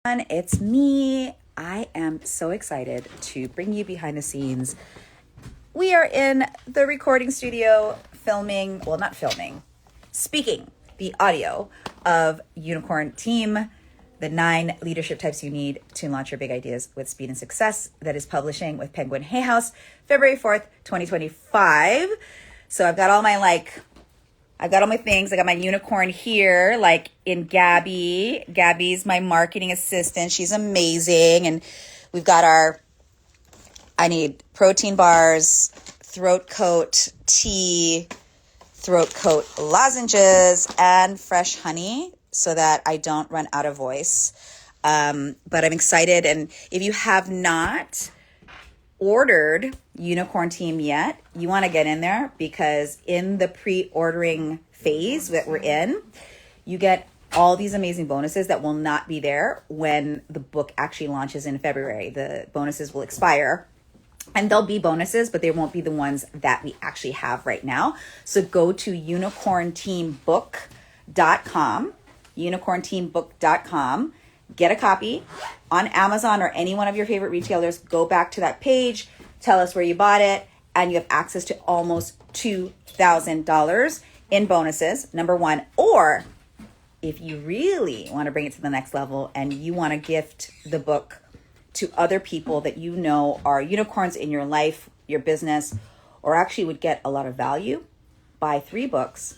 It's me. I am so excited to bring you behind the scenes. We are in the recording studio speaking the audio of Unicorn Team, the 9 leadership types you need to launch your big ideas with speed and success, that is publishing with Penguin Hay House, February 4th, 2025. So I've got all my things. I got my unicorn here, like in Gabby. Gabby's my marketing assistant. She's amazing. And we've got I need protein bars, throat coat tea, throat coat lozenges, and fresh honey so that I don't run out of voice. But I'm excited. And if you have not ordered Unicorn Team yet, you want to get in there, because in the pre-ordering phase that we're in, you get all these amazing bonuses that will not be there when the book actually launches in February. The bonuses will expire, and there'll be bonuses, but they won't be the ones that we actually have right now. So go to unicornteambook.com, get a copy on Amazon or any one of your favorite retailers. Go back to that page, tell us where you bought it, and you have access to almost $2,000 in bonuses, number one. Or if you really want to bring it to the next level and you want to gift the book to other people that you know are unicorns in your life, your business, or actually would get a lot of value, buy 3 books.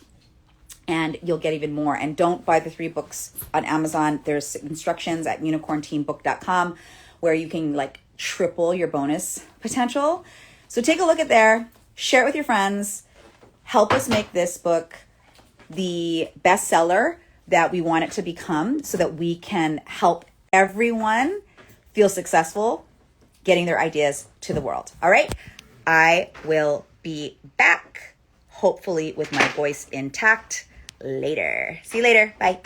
And you'll get even more. And don't buy the 3 books on Amazon. There's instructions at unicornteambook.com where you can triple your bonus potential. So take a look at there, share it with your friends, help us make this book the bestseller that we want it to become, so that we can help everyone feel successful getting their ideas to the world. All right. I will be back, hopefully with my voice intact, later. See you later. Bye.